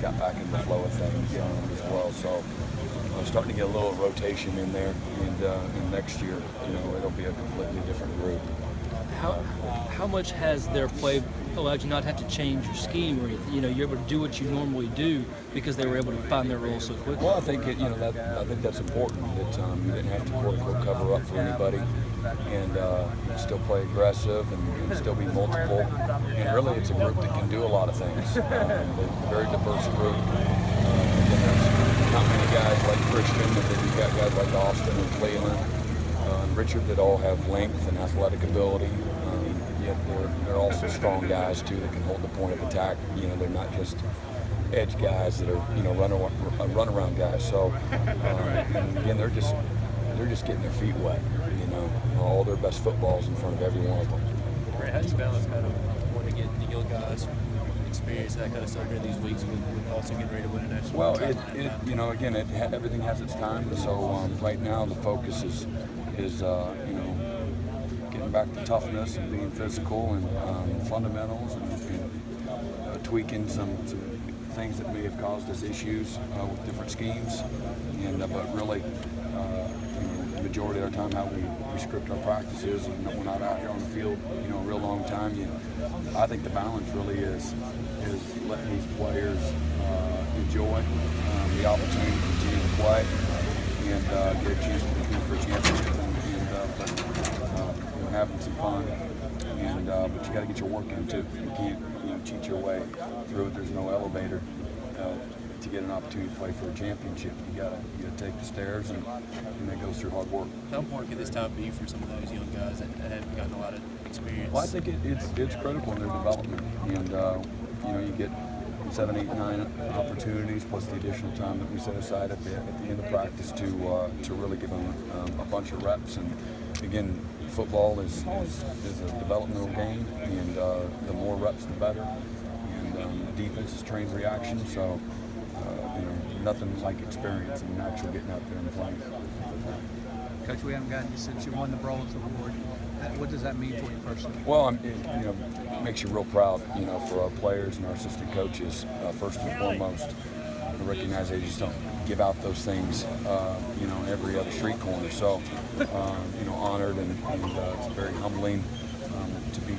got back in the flow of things as well. So we're starting to get a little rotation in there, and next year, it'll be a completely different group. How much has their play allowed you not to have to change your scheme, or you're able to do what you normally do because they were able to find their role so quickly? Well, I think I think that's important that you didn't have to quote unquote cover up for anybody, and still play aggressive and still be multiple. And really, it's a group that can do a lot of things. They're a very diverse group. There's not many guys like Christian, but then you've got guys like Austin and Cleveland and Richard that all have length and athletic ability. Yet they're also strong guys too that can hold the point of attack. They're not just edge guys that are run around guys. So and again, they're just getting their feet wet. All their best footballs in front of every one of them. How do you balance kind of wanting to get the young guys experience that kind of stuff during these weeks with also getting ready to win a national? Well, again, everything has its time. So right now the focus is getting back to toughness and being physical and fundamentals and tweaking some things that may have caused us issues with different schemes. But really, the majority of our time, how we script our practices, and we're not out here on the field, a real long time. I think the balance really is letting these players enjoy the opportunity to continue to play and get a chance to compete for a championship and having some fun. But you got to get your work in too. You can't cheat your way through it. There's no elevator to get an opportunity to play for a championship. You got to take the stairs, and that goes through hard work. How important could this time be for some of those young guys that haven't gotten a lot of experience? Well, I think it's critical in their development, and you get 7, 8, 9 opportunities plus the additional time that we set aside at the end of practice to really give them a bunch of reps. And again, football is a developmental game, and the more reps, the better. And defense is trained reaction, so nothing like experience and actually getting out there and playing. Coach, we haven't gotten you since you won the Brawls Award. What does that mean for you personally? Well, it makes you real proud, for our players and our assistant coaches, first and foremost. To recognize they just don't give out those things, every other street corner. So, honored and it's very humbling to be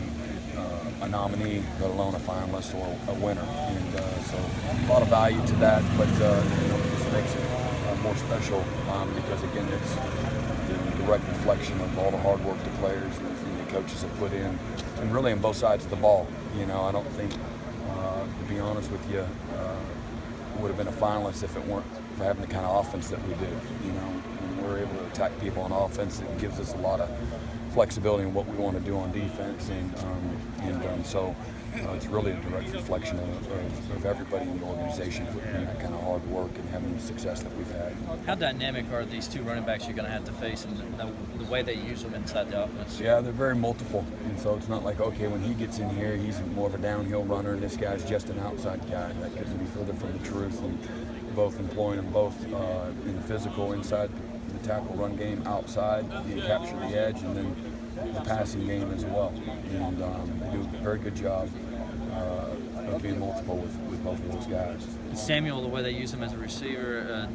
a nominee, let alone a finalist or a winner. And so a lot of value to that, but it just makes it more special because, again, it's the direct reflection of all the hard work the players and the coaches have put in, and really on both sides of the ball. I don't think, to be honest with you, would have been a finalist if it weren't for having the kind of offense that we do. And we're able to attack people on offense. It gives us a lot of flexibility in what we want to do on defense, and so it's really a direct reflection of everybody in the organization putting that kind of hard work and having the success that we've had. How dynamic are these two running backs you're going to have to face, and the way they use them inside the offense? Yeah, they're very multiple, and so it's not like, okay, when he gets in here, he's more of a downhill runner, and this guy's just an outside guy. That couldn't be further from the truth. And both employing them both in the physical inside the tackle run game, outside, you capture the edge, and then the passing game as well. And they do a very good job of being multiple with both of those guys. Samuel, the way they use him as a receiver,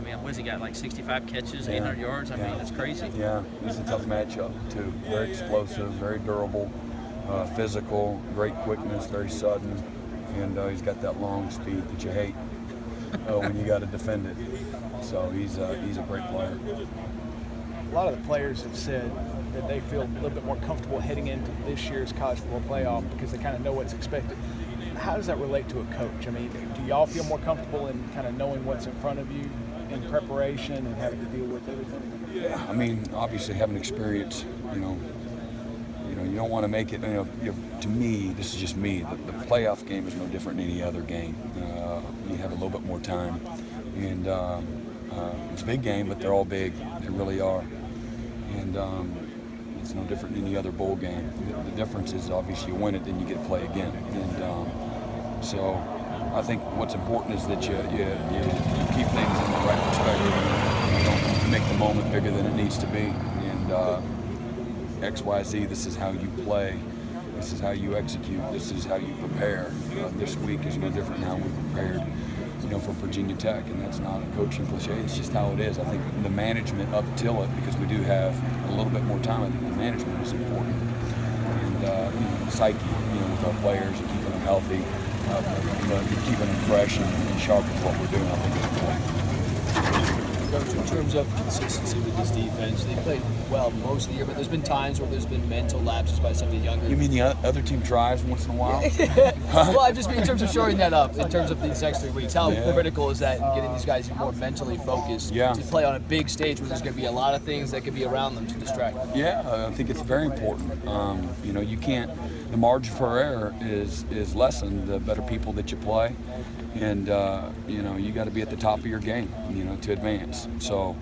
what has he got, like 65 catches, 800 yards? That's crazy. Yeah, it's a tough matchup too. Very explosive, very durable, physical, great quickness, very sudden, and he's got that long speed that you hate when you got to defend it. So he's a great player. A lot of the players have said that they feel a little bit more comfortable heading into this year's college football playoff because they kind of know what's expected. How does that relate to a coach? Do y'all feel more comfortable in kind of knowing what's in front of you in preparation and having to deal with everything? Yeah, obviously having experience, you don't want to make it, to me, this is just me, the playoff game is no different than any other game. You have a little bit more time, and it's a big game, but they're all big, they really are. And it's no different than any other bowl game. The difference is obviously you win it, then you get to play again. And so I think what's important is that you keep things in the right perspective and you don't make the moment bigger than it needs to be. And X, Y, Z, this is how you play. This is how you execute. This is how you prepare. This week is no different than how we prepared, for Virginia Tech, and that's not a coaching cliche. It's just how it is. I think the management up till it, because we do have a little bit more time, I think the management is important. And, the psyche, with our players and keeping them healthy, keeping them fresh and sharp is what we're doing, I think is important. Coach, in terms of consistency with this defense, they played well most of the year, but there's been times where there's been mental lapses by some of the younger. You mean the other team tries once in a while? Well, I just mean in terms of shoring that up, in terms of these next 3 weeks. How critical is that in getting these guys more mentally focused to play on a big stage where there's going to be a lot of things that could be around them to distract them? Yeah, I think it's very important. You can't. The margin for error is lessened the better people that you play, and you got to be at the top of your game, to advance. So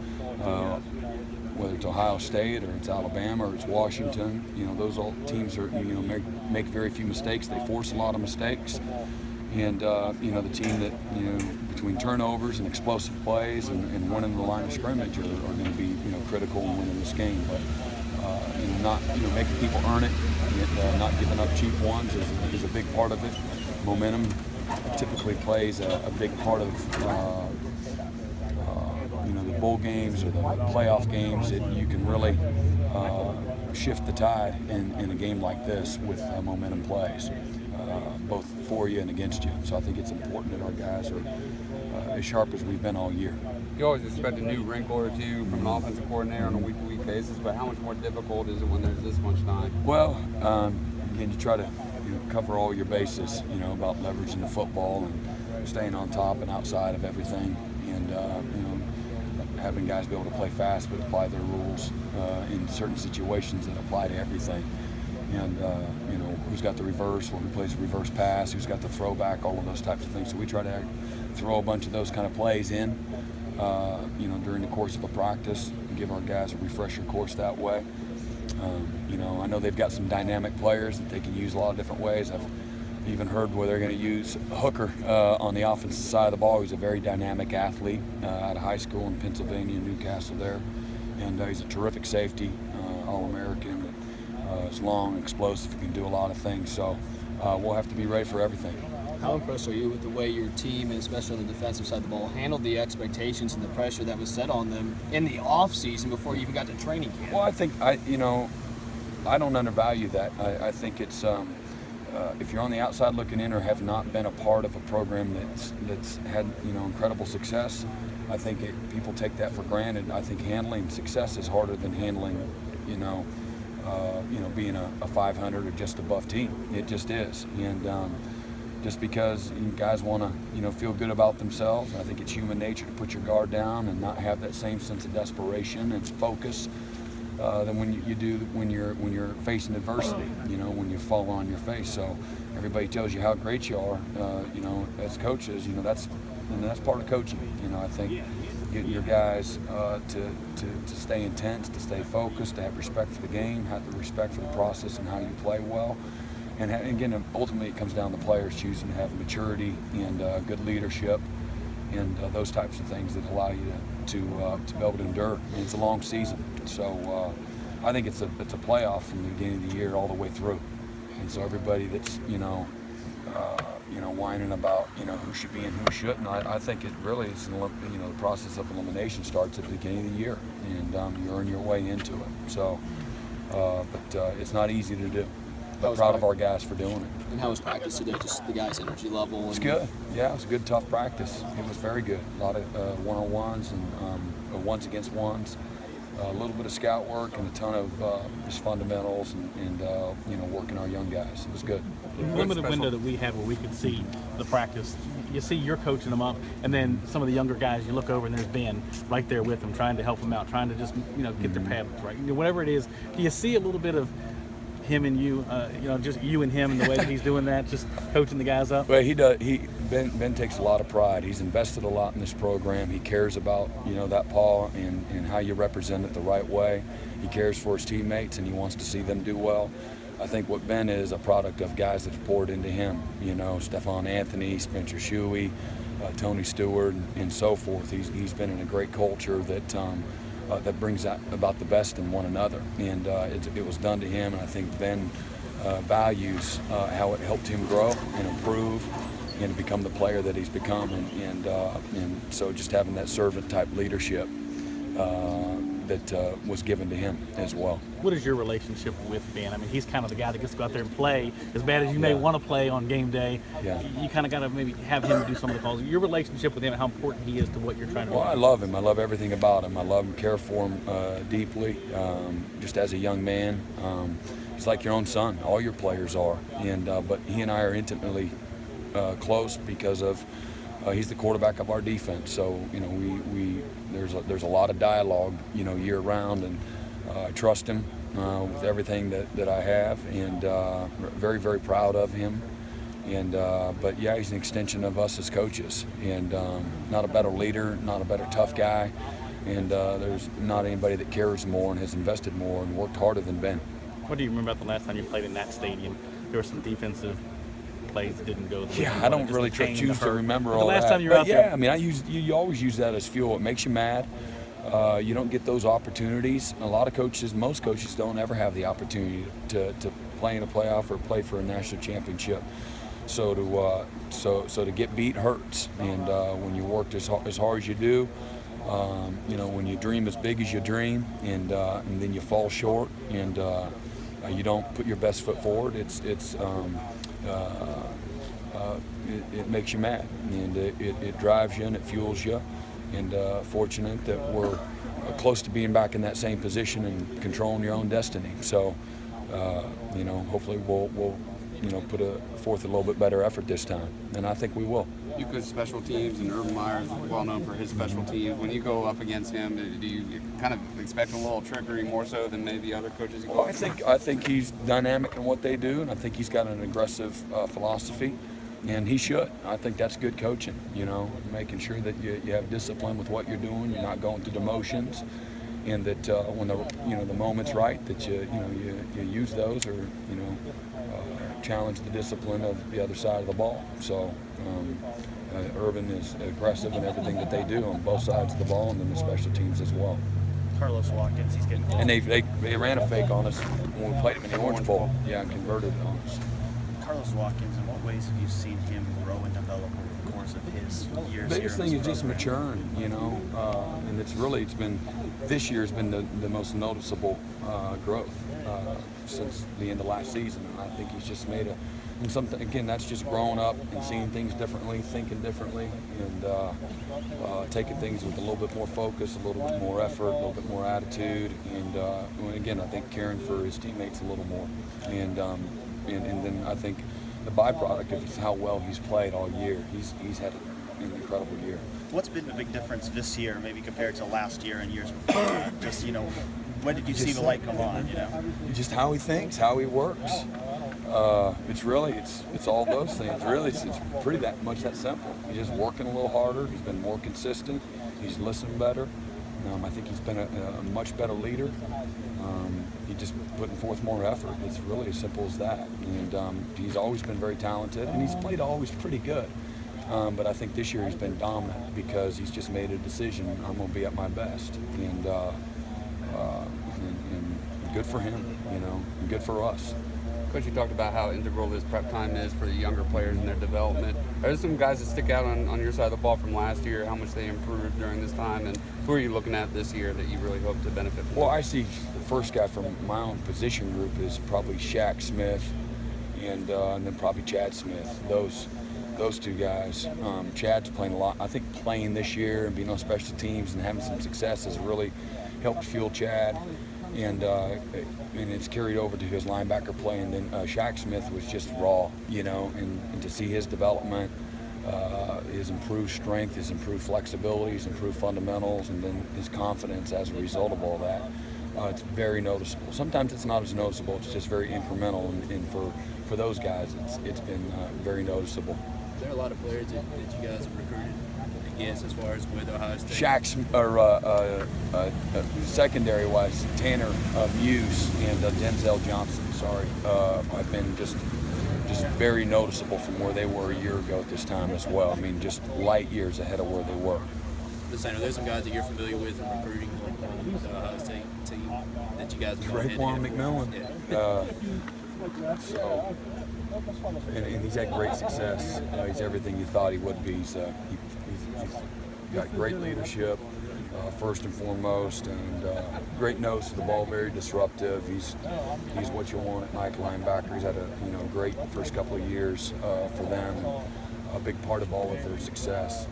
whether it's Ohio State or it's Alabama or it's Washington, those all teams are make very few mistakes. They force a lot of mistakes, and the team that between turnovers and explosive plays and winning the line of scrimmage are going to be critical in winning this game. But not making people earn it, and not giving up cheap ones is a big part of it. Momentum typically plays a big part of the bowl games or the playoff games. You can really shift the tide in a game like this with momentum plays, both for you and against you. So I think it's important that our guys are as sharp as we've been all year. You always expect a new wrinkle or two from an offensive coordinator on a week-to-week basis, but how much more difficult is it when there's this much time? Well, again, you try to cover all your bases, about leveraging the football and staying on top and outside of everything, and having guys be able to play fast but apply their rules in certain situations that apply to everything. And who's got the reverse, who plays the reverse pass, who's got the throwback, all of those types of things. So we try to throw a bunch of those kind of plays in, during the course of a practice, and give our guys a refresher course that way. I know they've got some dynamic players that they can use a lot of different ways. I've even heard where they're going to use Hooker on the offensive side of the ball. He's a very dynamic athlete out of high school in Pennsylvania, Newcastle there. And he's a terrific safety, All-American. Is long, explosive, can do a lot of things. So we'll have to be ready for everything. How impressed are you with the way your team, and especially on the defensive side of the ball, handled the expectations and the pressure that was set on them in the off-season before you even got to training camp? Well, I think I don't undervalue that. I think it's if you're on the outside looking in or have not been a part of a program that's had incredible success, I think people take that for granted. I think handling success is harder than handling being a 500 or just above team. It just is, and just because guys want to feel good about themselves, I think it's human nature to put your guard down and not have that same sense of desperation and focus than when you're facing adversity. When you fall on your face. So everybody tells you how great you are. As coaches, that's part of coaching. I think getting your guys to stay intense, to stay focused, to have respect for the game, have the respect for the process and how you play well. And again, ultimately it comes down to players choosing to have maturity and good leadership and those types of things that allow you to be able to endure. And it's a long season. So I think it's a playoff from the beginning of the year all the way through. And so everybody that's, whining about, who should be and who shouldn't, I think it really is, the process of elimination starts at the beginning of the year, and you earn your way into it. So, but it's not easy to do. But proud of our guys for doing it. And how was practice today? Just the guys' energy level? It's good. Yeah, it was a good, tough practice. It was very good. A lot of one-on-ones and ones against ones. A little bit of scout work and a ton of just fundamentals and working our young guys. It was good. In the limited window that we had where we could see the practice, you see you're coaching them up, and then some of the younger guys, you look over and there's Ben right there with them, trying to help them out, trying to just get their paddles right. Whatever it is, do you see a little bit of him and you, just you and him and the way that he's doing that, just coaching the guys up? Well, he does. Ben takes a lot of pride. He's invested a lot in this program. He cares about that Paul and how you represent it the right way. He cares for his teammates and he wants to see them do well. I think what Ben is a product of guys that have poured into him. Stephon Anthony, Spencer Shuey, Tony Stewart, and so forth. He's been in a great culture that brings out about the best in one another, and it was done to him. And I think Ben values how it helped him grow and improve and to become the player that he's become, and so just having that servant type leadership that was given to him as well. What is your relationship with Ben? I mean, he's kind of the guy that gets to go out there and play. As bad as you may want to play on game day, you kind of got to maybe have him do some of the calls. Your relationship with him, how important he is to what you're trying to do. Well, I love him. I love everything about him. I love him, care for him deeply, just as a young man. He's like your own son. All your players are. But he and I are intimately close because of he's the quarterback of our defense. So, there's a lot of dialogue, year round, and I trust him with everything that I have, and very, very proud of him. But yeah, he's an extension of us as coaches, and not a better leader, not a better tough guy, and there's not anybody that cares more and has invested more and worked harder than Ben. What do you remember about the last time you played in that stadium? There were some defensive plays that didn't go the way I don't really choose to remember all that. The last time you were out there. I mean, you always use that as fuel. It makes you mad. You don't get those opportunities. A lot of coaches, most coaches, don't ever have the opportunity to play in a playoff or play for a national championship. So to get beat hurts, and when you work as hard as you do, when you dream as big as you dream, and then you fall short, and you don't put your best foot forward, it makes you mad, and it drives you and it fuels you. And fortunate that we're close to being back in that same position and controlling your own destiny. So, hopefully we'll put forth a little bit better effort this time, and I think we will. You could special teams, and Urban Meyer's well known for his special teams. When you go up against him, do you kind of expect a little trickery more so than maybe other coaches? Well, I think he's dynamic in what they do, and I think he's got an aggressive philosophy, and he should. I think that's good coaching. Making sure that you have discipline with what you're doing. You're not going through the motions, and that when the moment's right, that you use those, or challenge the discipline of the other side of the ball. So Urban is aggressive in everything that they do on both sides of the ball, and then the special teams as well. Carlos Watkins, he's getting. And they ran a fake on us when we played him in the Orange Bowl. Yeah, and converted it on us. Carlos Watkins, in what ways have you seen him grow and develop over the course of his years? The biggest thing is just maturing, and it's been this year has been the most noticeable growth since the end of last season. And I think he's just made and something, again, that's just growing up and seeing things differently, thinking differently, and taking things with a little bit more focus, a little bit more effort, a little bit more attitude, and again, I think caring for his teammates a little more, and then I think the byproduct of how well he's played all year. He's had an incredible year. What's been the big difference this year, maybe compared to last year and years before? Just when did you see the light come on? Just how he thinks, how he works. It's all those things. Really, it's pretty that much that simple. He's just working a little harder. He's been more consistent. He's listened better. I think he's been a much better leader. He's just putting forth more effort. It's really as simple as that. And he's always been very talented, and he's played always pretty good. But I think this year he's been dominant because he's just made a decision. I'm going to be at my best, and good for him, and good for us. Coach, you talked about how integral this prep time is for the younger players and their development. Are there some guys that stick out on your side of the ball from last year, how much they improved during this time, and who are you looking at this year that you really hope to benefit from? Well, I see the first guy from my own position group is probably Shaq Smith, and then probably Chad Smith. Those two guys. Chad's playing a lot. I think playing this year and being on special teams and having some success has really helped fuel Chad. And it's carried over to his linebacker play, and then Shaq Smith was just raw, and to see his development, his improved strength, his improved flexibility, his improved fundamentals, and then his confidence as a result of all that, it's very noticeable. Sometimes it's not as noticeable, it's just very incremental, and for those guys, it's been very noticeable. Is there a lot of players that you guys have recruited against as far as with Ohio State? Shaq's secondary wise, Tanner Muse and Denzel Johnson. Sorry, I've been just very noticeable from where they were a year ago at this time as well. I mean, just light years ahead of where they were. Are there some guys that you're familiar with from recruiting the Ohio State team that you guys have gone Raekwon McMillan? Yeah. So, and he's had great success. You know, he's everything you thought he would be. He's got great leadership, first and foremost, and great nose for the ball, very disruptive. He's what you want at Mike linebacker. He's had a great first couple of years for them, and a big part of all of their success.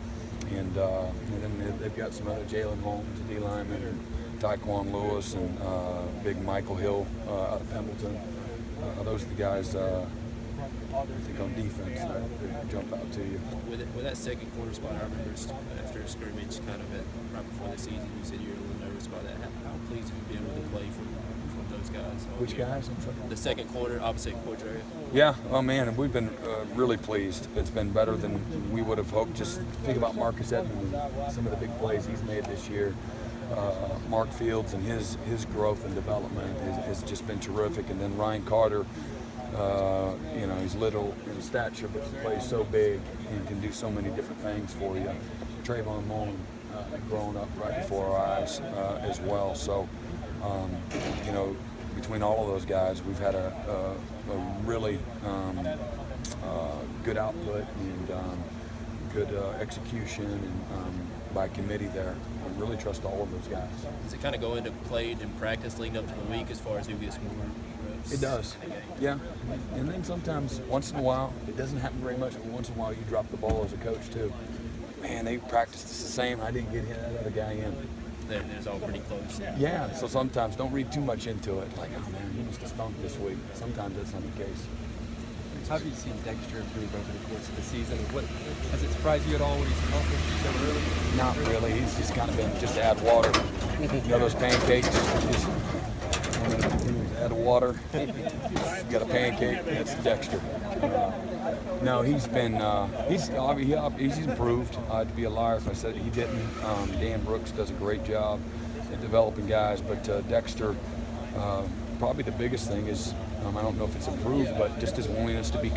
And then they've got some other Jalen Holmes, D lineman, and Tyquan Lewis, and big Michael Hill out of Pendleton. Those are the guys I think on defense that jump out to you. With that second quarter spot, I remember after a scrimmage kind of right before the season, you said you were a little nervous about that. How pleased have you been with the play from those guys? Which guys? I'm sorry. The second quarter, opposite Cordrea. Yeah, oh man, we've been really pleased. It's been better than we would have hoped. Just think about Marcus Edmond and some of the big plays he's made this year. Mark Fields and his growth and development has just been terrific. And then Ryan Carter, he's little in stature, but plays so big and can do so many different things for you. Trayvon Mullen growing up right before our eyes as well. So, between all of those guys, we've had a really good output and good execution and by committee there. I really trust all of those guys. Does it kind of go into play and practice leading up to the week as far as who gets more reps? It does, yeah. And then sometimes, once in a while, it doesn't happen very much, but once in a while you drop the ball as a coach too. Man, they practiced this the same. I didn't get that other guy in. There's all pretty close. Yeah, so sometimes don't read too much into it. Like, oh man, he must have stunk this week. Sometimes that's not the case. How have you seen Dexter improve over the course of the season? What has it surprised you at all what he's accomplished so early? Not really. He's just kind of been just add water. You know those pancakes? Just add water. You got a pancake. That's Dexter. No, he's been he's improved. I'd be a liar if I said he didn't. Dan Brooks does a great job at developing guys, but Dexter, probably the biggest thing is I don't know if it's improved, but just his willingness to be